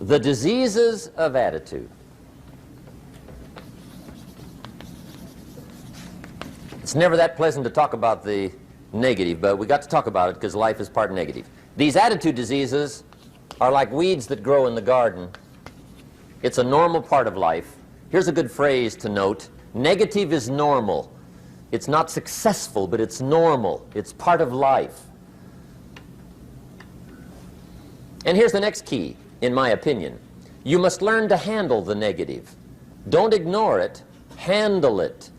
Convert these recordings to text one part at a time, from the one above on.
The diseases of attitude. It's never that pleasant to talk about the negative, but we got to talk about it because life is part negative. These attitude diseases are like weeds that grow in the garden. It's a normal part of life. Here's a good phrase to note. Negative is normal. It's not successful, but it's normal. It's part of life. And here's the next key, in my opinion. You must learn to handle the negative. Don't ignore it. Handle it.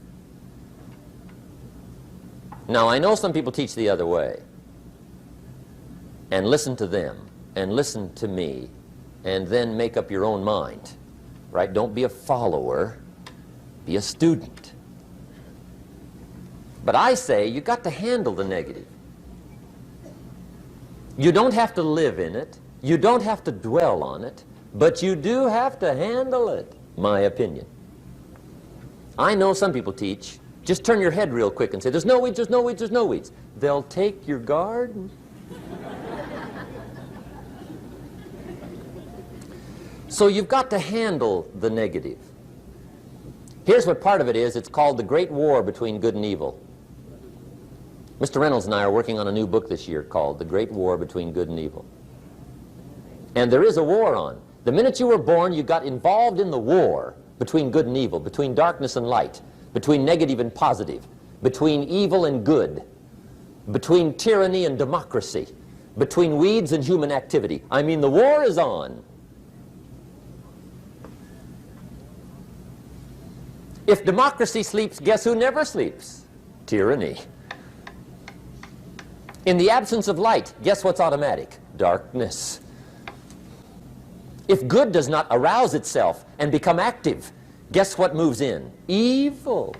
Now, I know some people teach the other way. And listen to them, and listen to me, and then make up your own mind. Right? Don't be a follower. Be a student. But I say you got to handle the negative. You don't have to live in it. You don't have to dwell on it. But you do have to handle it, my opinion. I know some people teach, just turn your head real quick and say, there's no weeds, there's no weeds, there's no weeds. They'll take your garden. So you've got to handle the negative. Here's what part of it is. It's called the Great War Between Good and Evil. Mr. Reynolds and I are working on a new book this year called The Great War Between Good and Evil. And there is a war on. The minute you were born, you got involved in the war between good and evil, between darkness and light, between negative and positive, between evil and good, between tyranny and democracy, between weeds and human activity. I mean, the war is on. If democracy sleeps, guess who never sleeps? Tyranny. In the absence of light, guess what's automatic? Darkness. If good does not arouse itself and become active, guess what moves in? Evil.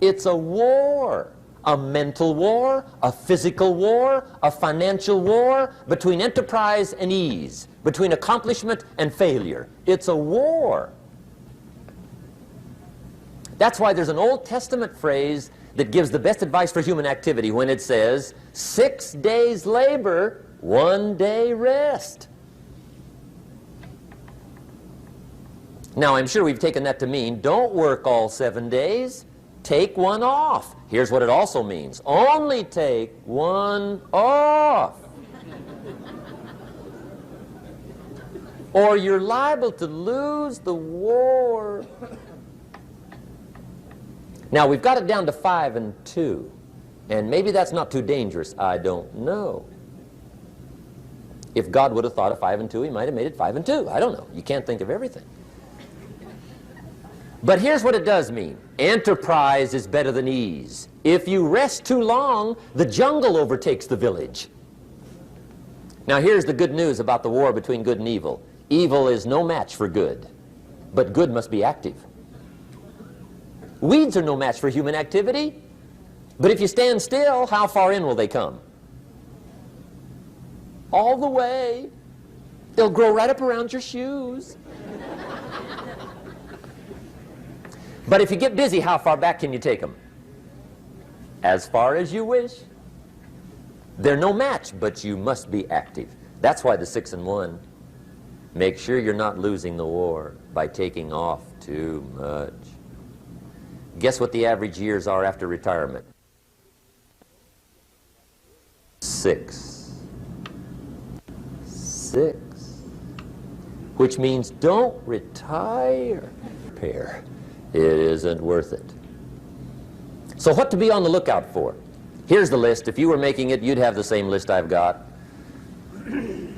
It's a war. A mental war, a physical war, a financial war, between enterprise and ease, between accomplishment and failure. It's a war. That's why there's an Old Testament phrase that gives the best advice for human activity when it says, 6 days labor, 1 day rest. Now, I'm sure we've taken that to mean, don't work all 7 days, take one off. Here's what it also means, only take one off. Or you're liable to lose the war. Now, we've got it down to 5 and 2, and maybe that's not too dangerous, I don't know. If God would have thought of 5 and 2, he might have made it 5 and 2, I don't know. You can't think of everything. But here's what it does mean. Enterprise is better than ease. If you rest too long, the jungle overtakes the village. Now here's the good news about the war between good and evil. Evil is no match for good, but good must be active. Weeds are no match for human activity, but if you stand still, how far in will they come? All the way. They'll grow right up around your shoes. But if you get busy, how far back can you take them? As far as you wish. They're no match, but you must be active. That's why the 6 and 1. Make sure you're not losing the war by taking off too much. Guess what the average years are after retirement? 6. 6. Which means don't retire. Repair. It isn't worth it. So what to be on the lookout for? Here's the list. If you were making it, you'd have the same list I've got.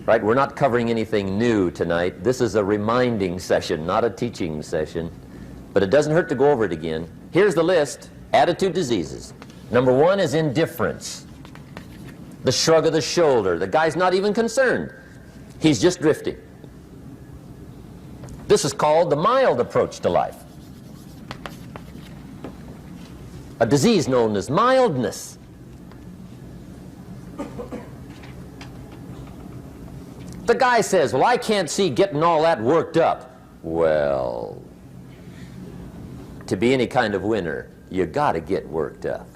Right? We're not covering anything new tonight. This is a reminding session, not a teaching session. But it doesn't hurt to go over it again. Here's the list. Attitude diseases. Number 1 is indifference. The shrug of the shoulder. The guy's not even concerned. He's just drifting. This is called the mild approach to life. A disease known as mildness. The guy says, well, I can't see getting all that worked up. Well, to be any kind of winner, you got to get worked up.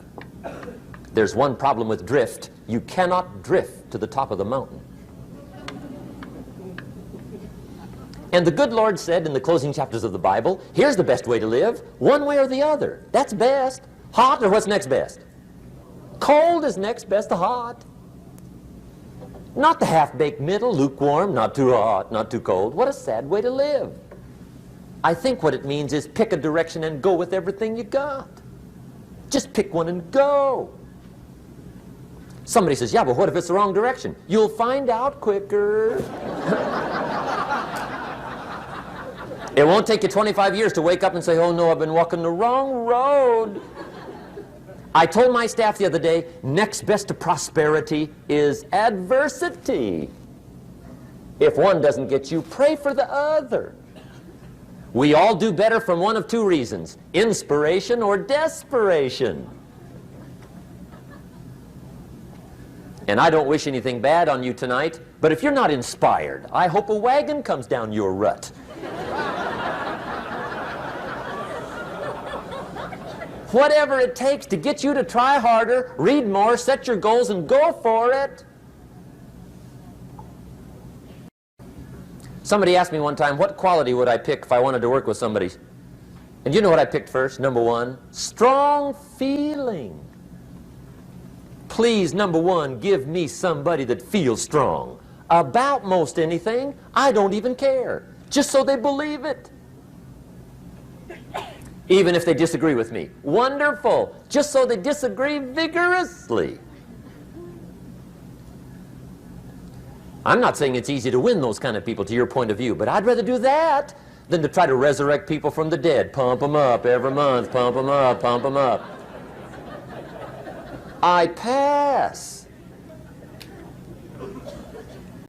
There's one problem with drift. You cannot drift to the top of the mountain. And the good Lord said in the closing chapters of the Bible, here's the best way to live, one way or the other. That's best. Hot or what's next best? Cold is next best to hot. Not the half-baked middle, lukewarm, not too hot, not too cold. What a sad way to live. I think what it means is pick a direction and go with everything you got. Just pick one and go. Somebody says, yeah, but what if it's the wrong direction? You'll find out quicker. It won't take you 25 years to wake up and say, oh no, I've been walking the wrong road. I told my staff the other day, next best to prosperity is adversity. If one doesn't get you, pray for the other. We all do better from one of two reasons, inspiration or desperation. And I don't wish anything bad on you tonight, but if you're not inspired, I hope a wagon comes down your rut. Whatever it takes to get you to try harder, read more, set your goals, and go for it. Somebody asked me one time, what quality would I pick if I wanted to work with somebody? And you know what I picked first? Number one, strong feeling. Please, number one, give me somebody that feels strong. About most anything, I don't even care. Just so they believe it. Even if they disagree with me. Wonderful. Just so they disagree vigorously. I'm not saying it's easy to win those kind of people to your point of view, but I'd rather do that than to try to resurrect people from the dead. Pump them up every month, pump them up, pump them up. I pass.